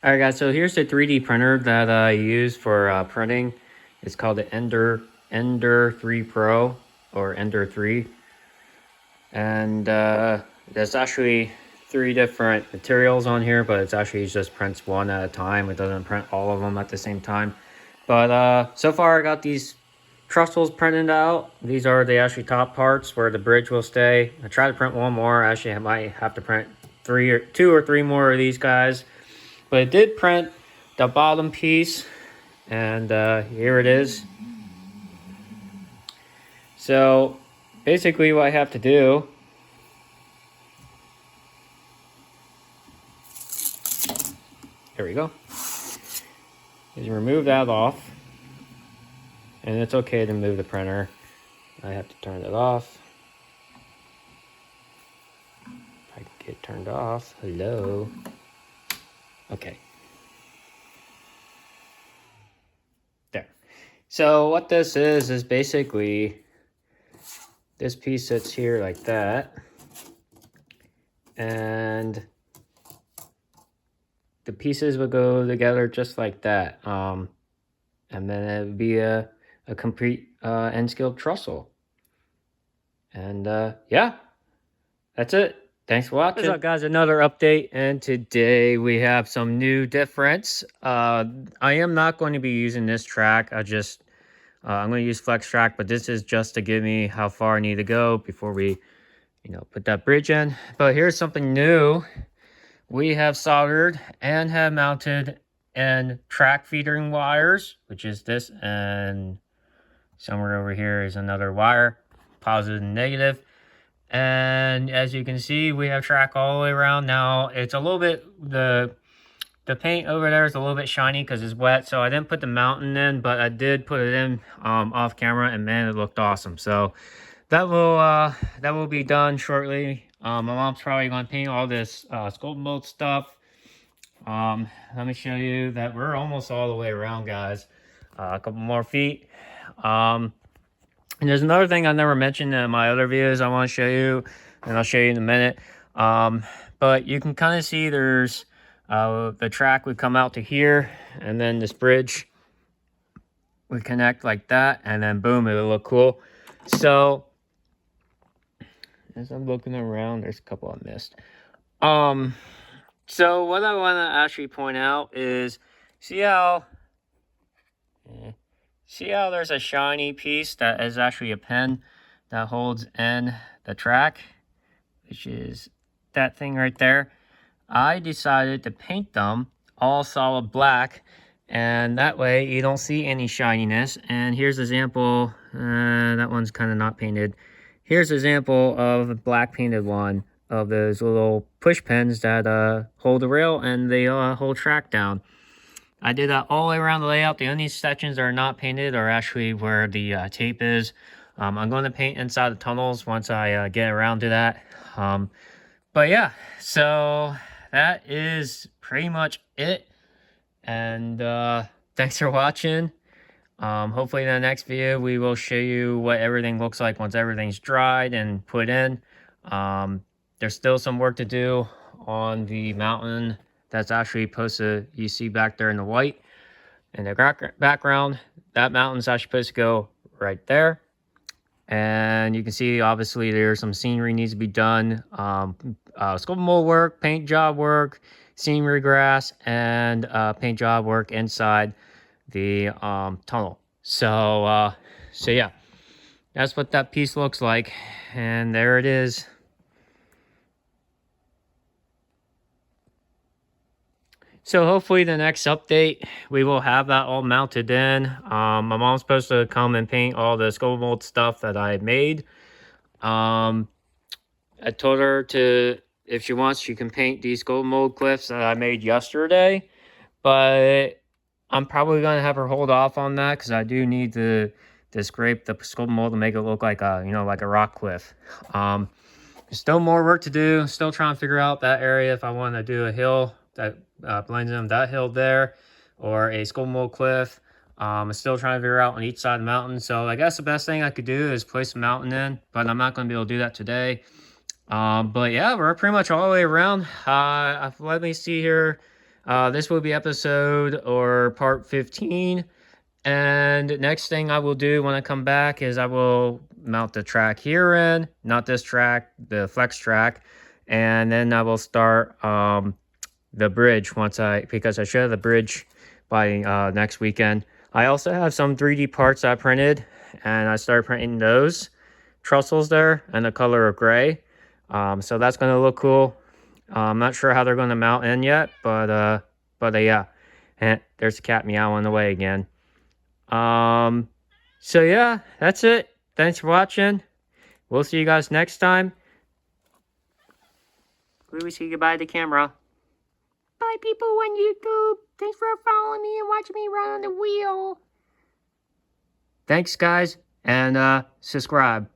All right, guys. So here's the 3D printer that I use for printing. It's called the Ender 3 Pro or Ender 3, and there's actually three different materials on here, but it's actually just prints one at a time. It doesn't print all of them at the same time. But so far, I got these trussels printed out. These are the actually top parts where the bridge will stay. I tried to print one more. Actually, I might have to print two or three more of these guys. But it did print the bottom piece, and here it is. So basically what I have to do here we go is remove that off, and it's okay to move the printer. I have to turn it off. If I can get it turned off. Hello. Okay. There. So what this is basically this piece sits here like that, and the pieces would go together just like that. And then it would be a complete N-skilled trussel. And yeah, that's it. Thanks for watching. What's up, guys? Another update, and today we have some new difference. I am not going to be using this track. I'm going to use Flex Track, but this is just to give me how far I need to go before we, put that bridge in. But here's something new. We have soldered and have mounted and track feeding wires, which is this, and somewhere over here is another wire, positive and negative. And as you can see, we have track all the way around. Now it's a little bit, the paint over there is a little bit shiny because it's wet, so I didn't put the mounting in, but I did put it in off camera, and man, it looked awesome. So that will be done shortly. My mom's probably going to paint all this sculpt mold stuff. Let me show you that we're almost all the way around, guys. A couple more feet. And there's another thing I never mentioned in my other videos I want to show you, and I'll show you in a minute. But you can kind of see there's the track would come out to here, and then this bridge would connect like that, and then boom, it would look cool. So as I'm looking around, there's a couple I missed. So what I want to actually point out is, see how there's a shiny piece that is actually a pen that holds in the track, which is that thing right there. I decided to paint them all solid black, and that way you don't see any shininess. And here's an example. That one's kind of not painted. Here's an example of a black painted one of those little push pins that hold the rail and they hold track down. I did that all the way around the layout. The only sections that are not painted are actually where the tape is. I'm going to paint inside the tunnels once I get around to that. But yeah, so that is pretty much it. And thanks for watching. Hopefully in the next video we will show you what everything looks like once everything's dried and put in. There's still some work to do on the mountain that's actually posted, you see back there in the white in the background. That mountain's actually supposed to go right there. And you can see obviously there's some scenery needs to be done. Sculpt mold work, paint job work, scenery grass, and paint job work inside the tunnel. So yeah, that's what that piece looks like, and there it is. So hopefully the next update, we will have that all mounted in. My mom's supposed to come and paint all the sculpt mold stuff that I made. I told her if she wants, she can paint these sculpt mold cliffs that I made yesterday. But I'm probably going to have her hold off on that because I do need to scrape the sculpt mold to make it look like like a rock cliff. There's still more work to do. Still trying to figure out that area if I want to do a hill that blends in that hill there, or a sculpt mold cliff. I'm still trying to figure out on each side of the mountain. So I guess the best thing I could do is place a mountain in, but I'm not going to be able to do that today. But yeah, we're pretty much all the way around. Let me see here. This will be episode or part 15. And next thing I will do when I come back is I will mount the track here in, not this track, the flex track. And then I will start the bridge because I should have the bridge by next weekend. I also have some 3D parts I printed, and I started printing those trussels there in the color of gray. So that's going to look cool. I'm not sure how they're going to mount in yet, but yeah. And there's the cat meowing away again. So yeah, that's it. Thanks for watching. We'll see you guys next time. Louis, say goodbye to the camera. Bye, people on YouTube. Thanks for following me and watching me run on the wheel. Thanks, guys, and subscribe.